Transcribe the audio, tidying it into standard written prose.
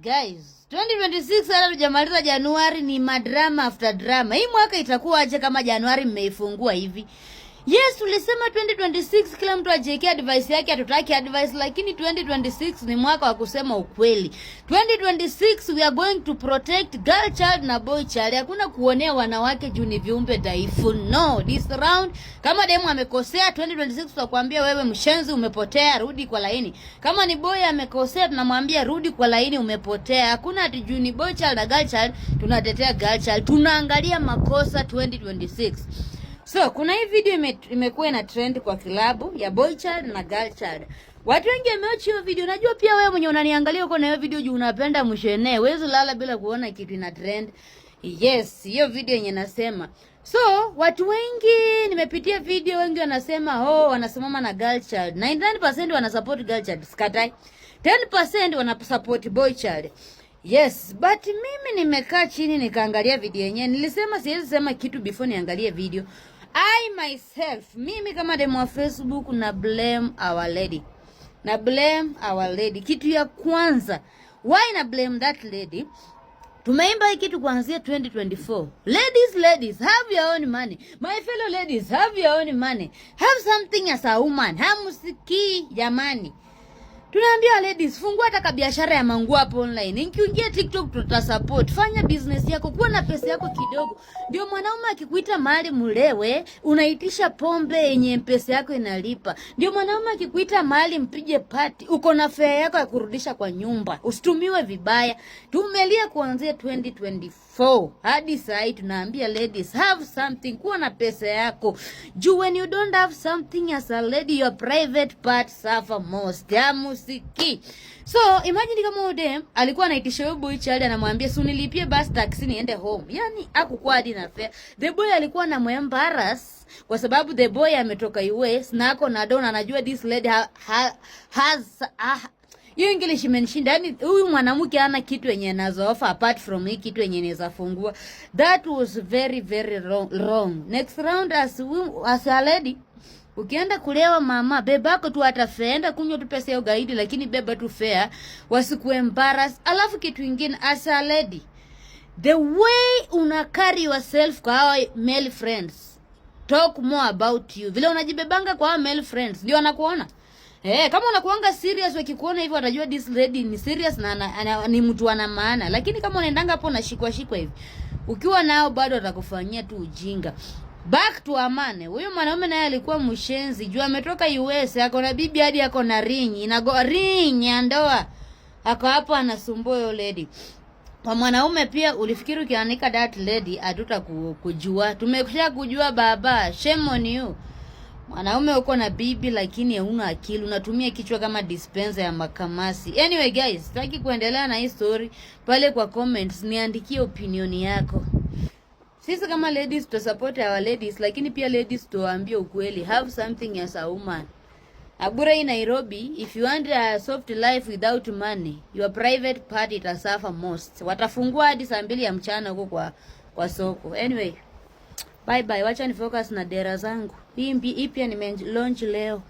Guys, 2026 hata tujamaliza Januari, ni madrama after drama. Hii mwaka itakuwa aje kama Januari mmeifungua hivi? Yes, tulisema 2026 kila mtu ajiwekea advice yake, hatutaki advice, lakini 2026 ni mwaka wa kusema ukweli. 2026 we are going to protect girl child na boy child. Hakuna kuonea wanawake juu ni viumbe dhaifu. No, this round kama demu amekosea 2026 tutakwambia wewe mshenzi umepotea, rudi kwa laini. Kama ni boy amekosea tunamwambia rudi kwa laini, umepotea. Hakuna ati juu ni boy child na girl child tunatetea girl child. Tunaangalia makosa 2026. So, kuna hii video imekuwa na trend kwa kilabu ya boy child na girl child. Watu wengi wameocha hiyo video. Najua pia wewe mwenye unaniangalia uko na hiyo video juu unapenda mshene. Huwezi lala bila kuona kitu ina trend. Yes, hiyo video yenye nasema. So, watu wengi nimepitia video, wengi wanasema wanasimama na girl child. 99% wana support girl child, sikatai. 10% wana support boy child. Yes, but mimi nimekaa chini nikaangalia video yenyewe. Nilisema siwezi sema kitu before niangalie video. I myself, mimi kama demo wa Facebook na blame our lady. Na blame our lady. Kitu ya kwanza, why na blame that lady? Tumeimba hii kitu kuanzia 2024. Ladies, have your own money. My fellow ladies, have your own money. Have something as a woman. Hamusiki jamani. Tunaambia ladies, fungua hata biashara ya manguo hapo online. Nikiingia TikTok tutasupport. Fanya business yako, kuwa na pesa yako kidogo. Ndio mwanaume akikuita mahali mulewe, unaitisha pombe yenye pesa yako inalipa. Ndio mwanaume akikuita mahali mpige party, uko na fare yako ya kurudisha kwa nyumba. Usitumiwe vibaya. Tumelia kuanzia 2024 hadi sasa tunaambia ladies, have something, kuwa na pesa yako. When you don't have something as a lady, your private part suffer most. Siki. So, imagine kama udem alikuwa anaitisha huyo boy child anamwambia si unilipie bus taxi niende home. Yaani hakukuwa hadi na fare. The boy alikuwa anamembarrass kwa sababu the boy ametoka US na ako na don, anajua this lady has hiyo English imenishinda. Yaani huyu mwanamke hana kitu yenye anazo offer apart from hii kitu yenye inaweza fungua. That was very very wrong. Next round as a lady, ukienda kulewa mama, bebako tu atafenda kunywa tu pesa ya ugaidi, lakini beba tu fair, wasikuembarrass. Alafu kitu kingine, as a lady, the way una carry yourself kwa hawa male friends, talk more about you. Vile unajibebanga kwa hawa male friends, ndio wanakuona. Kama unakuanga serious, wakikuona hivyo watajua this lady ni serious na ni mtu ana maana. Lakini kama unaendanga hapo na shikwa hivi, ukiwa nao bado watakufanyia tu ujinga. Back to Amane. Huyo mwanaume naye alikuwa mshenzi. Juu ametoka US, ako na bibi hadi ako na ring. Inago ring ya ndoa. Ako hapo anasumbua hiyo lady. Kwa mwanaume pia ulifikiri ukianika that lady hatuta kujua. Tumekwisha kujua baba. Shame on you. Mwanaume uko na bibi lakini huna akili. Unatumia kichwa kama dispenser ya makamasi. Anyway guys, sitaki kuendelea na hii story. Pale kwa comments niandikie opinion yako. Sisi kama ladies tutasupport our ladies, lakini pia ladies tuwaambie ukweli. Have something as a woman. Abura in Nairobi, if you want a soft life without money, your private part itasuffer most. Watafungua hadi saa 2 ya mchana huko kwa soko. Anyway, bye bye. Wacha ni focus na dera zangu. Hii pia nime launch leo.